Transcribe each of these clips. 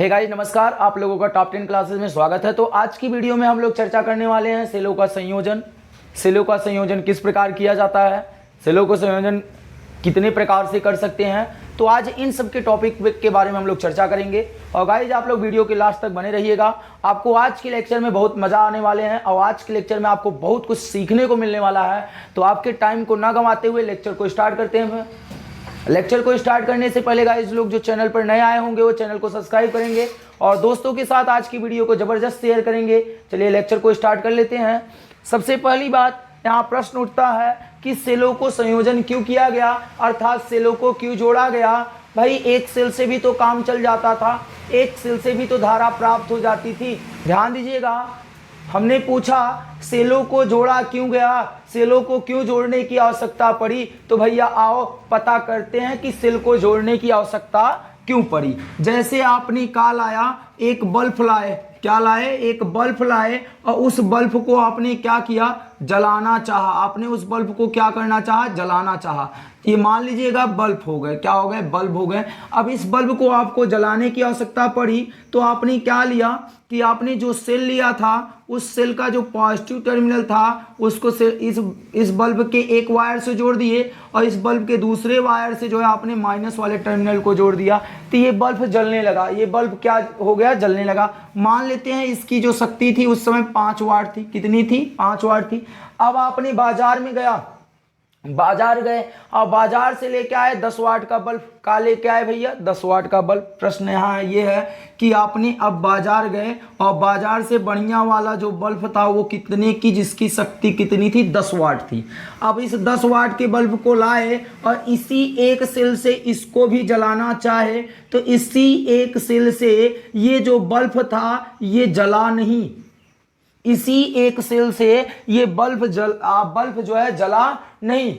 Hey guys नमस्कार, आप लोगों का टॉप 10 क्लासेस में स्वागत है। तो आज की वीडियो में हम लोग चर्चा करने वाले हैं सेलों का संयोजन। सेलों का संयोजन किस प्रकार किया जाता है, सेलों का संयोजन कितने प्रकार से कर सकते हैं। तो आज इन सब के टॉपिक के बारे में हम लोग चर्चा करेंगे। और गाइज आप लोग वीडियो के लास्ट तक बने रहिएगा, आपको आज के लेक्चर में बहुत मजा आने वाले हैं और आज के लेक्चर में आपको बहुत कुछ सीखने को मिलने वाला है। तो आपके टाइम को ना गंवाते हुए लेक्चर को स्टार्ट करते हैं। लेक्चर को स्टार्ट करने से पहले गाइस लोग जो चैनल पर नए आए होंगे वो चैनल को सब्सक्राइब करेंगे और दोस्तों के साथ आज की वीडियो को जबरदस्त शेयर करेंगे। चलिए लेक्चर को स्टार्ट कर लेते हैं। सबसे पहली बात, यहाँ प्रश्न उठता है कि सेलों को संयोजन क्यों किया गया, अर्थात सेलों को क्यों जोड़ा गया। भाई एक सेल से भी तो काम चल जाता था, एक सेल से भी तो धारा प्राप्त हो जाती थी। ध्यान दीजिएगा, हमने पूछा सेलों को जोड़ा क्यों गया, सेलों को क्यों जोड़ने की आवश्यकता पड़ी। तो भैया आओ पता करते हैं कि सेल को जोड़ने की आवश्यकता क्यों पड़ी। जैसे आपने क्या लाया, एक बल्ब लाए, क्या लाए, एक बल्ब लाए और उस बल्ब को आपने क्या किया, जलाना चाहा। आपने उस बल्ब को क्या करना चाहा, जलाना चाहा। ये मान लीजिएगा बल्ब हो गए, क्या हो गए, बल्ब हो गए। अब इस बल्ब को आपको जलाने की आवश्यकता पड़ी तो आपने क्या लिया कि आपने जो सेल लिया था उस सेल का जो पॉजिटिव टर्मिनल था उसको इस बल्ब के एक वायर से जोड़ दिए और इस बल्ब के दूसरे वायर से जो है आपने माइनस वाले टर्मिनल को जोड़ दिया। तो ये बल्ब जलने लगा, ये बल्ब क्या हो गया, जलने लगा। मान लेते हैं इसकी जो शक्ति थी उस समय 5 वाट थी। कितनी थी, 5 वाट थी। अब आपने बाजार में गया, बाजार गए और बाजार से लेके आए 10 वाट का बल्ब। का लेके आए भैया 10 वाट का बल्ब। प्रश्न यहाँ ये है कि आपने अब बाजार गए और बाजार से बढ़िया वाला जो बल्ब था वो कितने की, जिसकी शक्ति कितनी थी, 10 वाट थी। अब इस 10 वाट के बल्ब को लाए और इसी एक सेल से इसको भी जलाना चाहे तो इसी एक सेल से ये जो बल्ब था ये जला नहीं, इसी एक सेल से ये बल्ब जो है जला नहीं।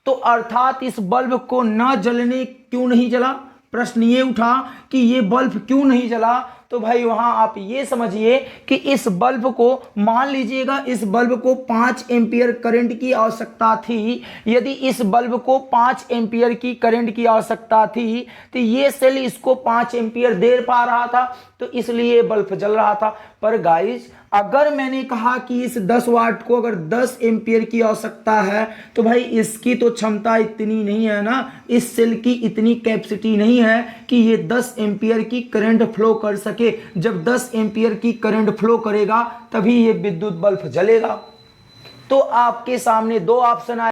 तो अर्थात इस बल्ब को न जलने क्यों नहीं जला। प्रश्न ये उठा कि ये बल्ब क्यों नहीं जला। तो भाई वहां आप ये समझिए कि इस बल्ब को, मान लीजिएगा इस बल्ब को 5 एम्पियर करंट की आवश्यकता थी। यदि इस बल्ब को 5 एम्पियर की करंट की आवश्यकता थी तो ये सेल इसको 5 एम्पियर दे पा रहा था तो इसलिए बल्ब जल रहा था। पर गाइस अगर मैंने कहा कि इस 10 वाट को अगर 10 एम्पियर की आवश्यकता है तो भाई इसकी तो क्षमता इतनी नहीं है ना, इस सेल की इतनी कैपेसिटी नहीं है कि ये 10 एम्पियर की करंट फ्लो कर सके। जब 10 एम्पियर की करंट फ्लो करेगा तभी ये विद्युत बल्ब जलेगा। तो आपके सामने दो ऑप्शन आए।